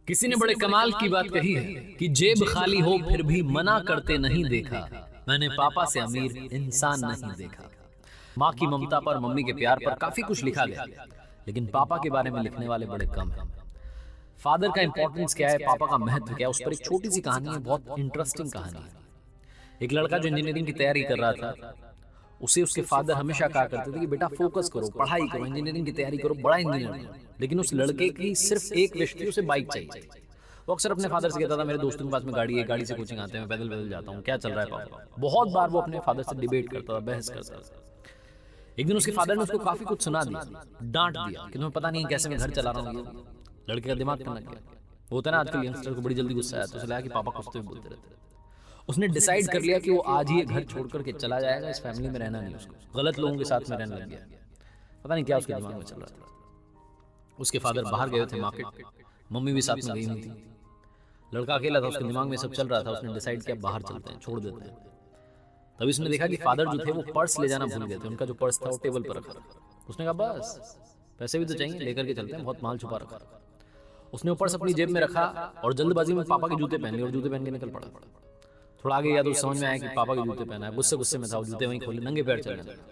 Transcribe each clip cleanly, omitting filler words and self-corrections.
किसी ने बड़े कमाल की बात कही है कि जेब खाली हो फिर भी मना करते नहीं देखा, मैंने पापा से अमीर इंसान नहीं देखा। माँ की ममता पर, मम्मी के प्यार पर काफी कुछ लिखा गया, लेकिन पापा के बारे में लिखने वाले बड़े कम हैं। फादर का इंपॉर्टेंस क्या है, पापा का महत्व क्या है, उस पर एक छोटी सी कहानी है, बहुत इंटरेस्टिंग कहानी है। एक लड़का जो इंजीनियरिंग की तैयारी कर रहा था, उसे उसके फादर हमेशा कहा करते थे कि बेटा फोकस करो, पढ़ाई करो, इंजीनियरिंग की तैयारी करो, बड़ा इंजीनियर बनो। लेकिन उस लड़के की सिर्फ एक विश थी, उसे बाइक चाहिए। वो अक्सर अपने फादर से कहता था मेरे दोस्तों के पास में गाड़ी है, गाड़ी से कोचिंग आते हैं, मैं पैदल पैदल जाता हूँ, क्या चल रहा है पापा। बहुत बार वो अपने फादर से डिबेट करता था, बहस करता था। एक दिन उसके फादर ने उसको काफी कुछ सुना दिया, डांट दिया कि तुम्हें पता नहीं कैसे मैं घर चला रहा हूँ। लड़के का दिमाग करना गया। होता है ना आजकल यंगस्टर को बड़ी जल्दी गुस्सा आया, तो उसे लगा कि पापा कुछ तो भी बोलते रहते। उसने डिसाइड कर लिया कि वो आज ही घर छोड़ करके चला जाएगा, इस फैमिली में रहना नहीं, उसको गलत लोगों के साथ में रहने लग गया। पता नहीं क्या उसके दिमाग में चल रहा था। उसके फादर बाहर गए थे मार्केट, मम्मी भी साथ में गई हुई थी। लड़का अकेला था, उसके दिमाग में सब चल रहा था। उसने डिसाइड किया बाहर चलते हैं, छोड़ देते हैं। तभी उसने देखा कि फादर जो थे वो पर्स ले जाना भूल गए थे। उनका जो पर्स था वो टेबल पर रखा था। उसने कहा बस पैसे भी तो चाहिए, लेकर के चलते हैं, बहुत माल छुपा रखा। उसने वो पर्स अपनी जेब में रखा और जल्दबाजी में पापा के जूते पहन लिए और जूते पहन के निकल पड़ा। थोड़ा आगे गया तो समझ में आया कि पापा के जूते पहना है। गुस्से गुस्से में था, वो जूते वहीं खोले, नंगे पैर चलने लगा।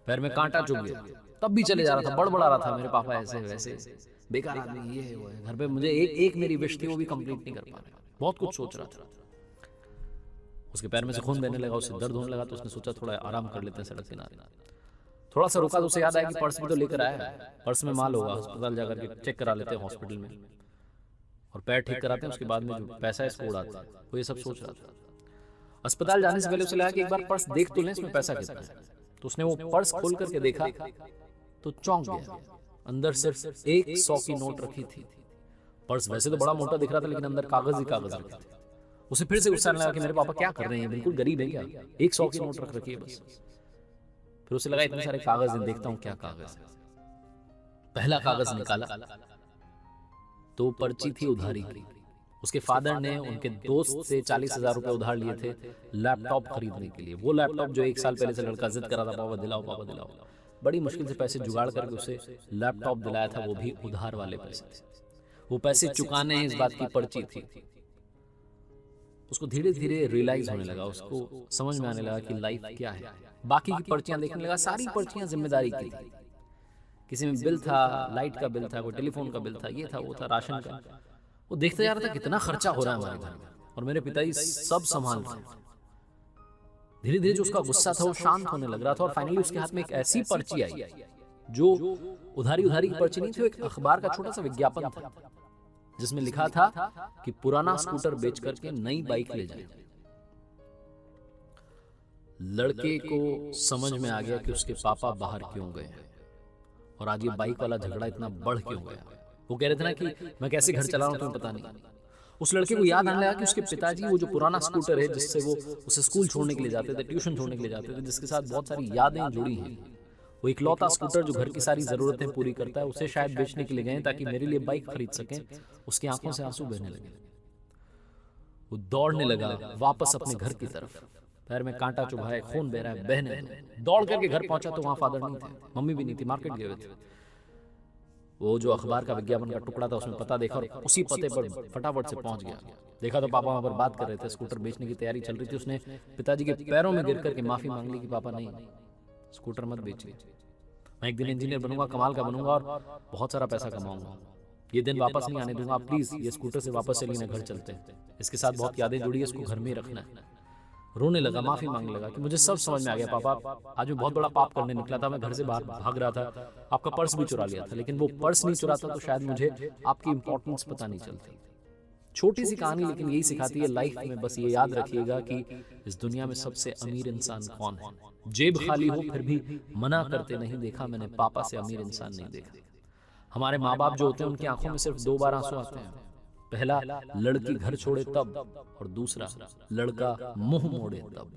पैर में कांटा चुभ गया, तब भी चले जा रहा था, बड़बड़ा रहा था, मेरे पापा ऐसे वैसे बेकार आदमी, ये है वो है। घर पे मुझे एक मेरी विश थी, वो भी कंप्लीट नहीं कर पा रहा। बहुत कुछ सोच रहा था। उसके पैर में से खून बहने लगा, उससे दर्द होने लगा, तो उसने सोचा थोड़ा आराम कर लेते हैं सड़क किनारे। थोड़ा सा रुका तो उसे याद आया कि पर्स भी तो लेकर आया है, पर्स में माल होगा, अस्पताल जाकर के चेक करा लेते हैं हॉस्पिटल में, और पैर ठीक कराते हैं, उसके बाद में जो पैसा है इसको उड़ाते हैं। वो ये सब सोच रहा था। अस्पताल जाने से पहले उसे लगा कि एक बार पर्स देख तो लें, इसमें पैसा कितना है। तो उसने वो पर्स खोल करके देखा तो चौंक गया। अंदर सिर्फ 100 की नोट रखी थी। पर्स वैसे तो बड़ा मोटा दिख रहा था, लेकिन अंदर कागज ही कागज रखे थे। उसे फिर से गुस्सा आने लगा कि मेरे पापा क्या कर रहे हैं, बिल्कुल गरीब है क्या, 100 की नोट रख रखी है बस। फिर उसे लगा इतने सारे कागज हैं, देखता हूँ क्या कागज है। पहला कागज निकाला तो पर्ची थी उधारी की। उसके फादर ने उनके दोस्त से 40,000 रुपए उधार लिए थे लैपटॉप खरीदने के लिए। वो लैपटॉप जो 1 साल पहले से लड़का जिद कर रहा था, पापा दिलाओ पापा दिलाओ। बड़ी मुश्किल से पैसे जुगाड़ करके उसे लैपटॉप दिलाया था, वो भी उधार वाले पैसे थे। वो पैसे चुकाने हैं, इस बात की पर्ची थी। उसको धीरे धीरे रियलाइज होने लगा, उसको समझ में आने लगा कि लाइफ क्या है। बाकी की पर्चियां देखने लगा, सारी पर्चियां जिम्मेदारी की थी। किसी में बिल था, लाइट का बिल था, कोई टेलीफोन का बिल था, ये था वो था, राशन का। वो देखते जा रहा था कितना खर्चा हो रहा है हमारे घर में, और मेरे पिताजी सब संभाल रहे हैं। धीरे धीरे जो उसका गुस्सा था वो शांत होने लग रहा था, और फाइनली उसके हाथ में एक ऐसी पर्ची आई जो उधारी उधारी की पर्ची नहीं थी, एक अखबार का छोटा सा विज्ञापन था जिसमें लिखा था कि पुराना स्कूटर बेच करके नई बाइक ले जाए। लड़के को समझ में आ गया कि उसके पापा बाहर क्यों गए हैं, और आज ये बाइक वाला झगड़ा इतना बढ़ क्यों गया। वो कह रहे थे ना कि मैं कैसे घर चला रहा हूं तुम्हें पता नहीं। उस लड़के को याद आने लगा कि उसके पिताजी वो जो पुराना स्कूटर है जिससे वो उसे स्कूल छोड़ने के लिए जाते थे, ट्यूशन छोड़ने के लिए जाते थे, जिसके साथ बहुत सारी यादें जुड़ी हैं, वो इकलौता स्कूटर जो घर की सारी जरूरतें पूरी करता है, उसे शायद बेचने के लिए गए ताकि मेरे लिए बाइक खरीद सकें। उसकी आंखों से आंसू बहने लगे। वो दौड़ने लगा वापस अपने घर की तरफ। पैर में कांटा चुभा है, खून बह रहा है, बहने दौड़ करके घर पहुंचा तो वहां फादर नहीं थे, मम्मी भी नहीं थी, मार्केट गए हुए थे। वो जो अखबार का विज्ञापन का टुकड़ा था उसमें पता देखा, और उसी पते पर फटाफट से पहुंच गया। देखा तो पापा वहां पर बात कर रहे थे, स्कूटर बेचने की तैयारी चल रही थी। उसने पिताजी के पैरों में गिर करके माफी मांग ली कि पापा नहीं, स्कूटर मत बेचिए, मैं एक दिन इंजीनियर बनूंगा, कमाल का बनूंगा, और बहुत सारा पैसा कमाऊंगा। ये दिन वापस नहीं आने दूंगा, प्लीज ये स्कूटर से वापस चलिए ना, घर चलते हैं, इसके साथ बहुत यादें जुड़ी है, इसको घर में ही रखना है। रोने लगा, माफी मांगने लगा कि मुझे सब समझ में आ गया पापा, आज मैं बहुत बड़ा पाप करने निकला था, मैं घर से बाहर भाग रहा था, आपका पर्स भी चुरा लिया था, लेकिन वो पर्स नहीं चुराता तो शायद मुझे आपकी इंपॉर्टेंस पता नहीं चलती। छोटी सी कहानी, लेकिन यही सिखाती है लाइफ में। बस ये याद रखिएगा कि इस दुनिया में सबसे अमीर इंसान कौन है। जेब खाली हो फिर भी मना करते नहीं देखा, मैंने पापा से अमीर इंसान नहीं देखा। हमारे माँ बाप जो होते हैं उनकी आंखों में सिर्फ 2 बार आंसू आते हैं। पहला लड़की घर छोड़े तब, और दूसरा लड़का मुंह मोड़े तब।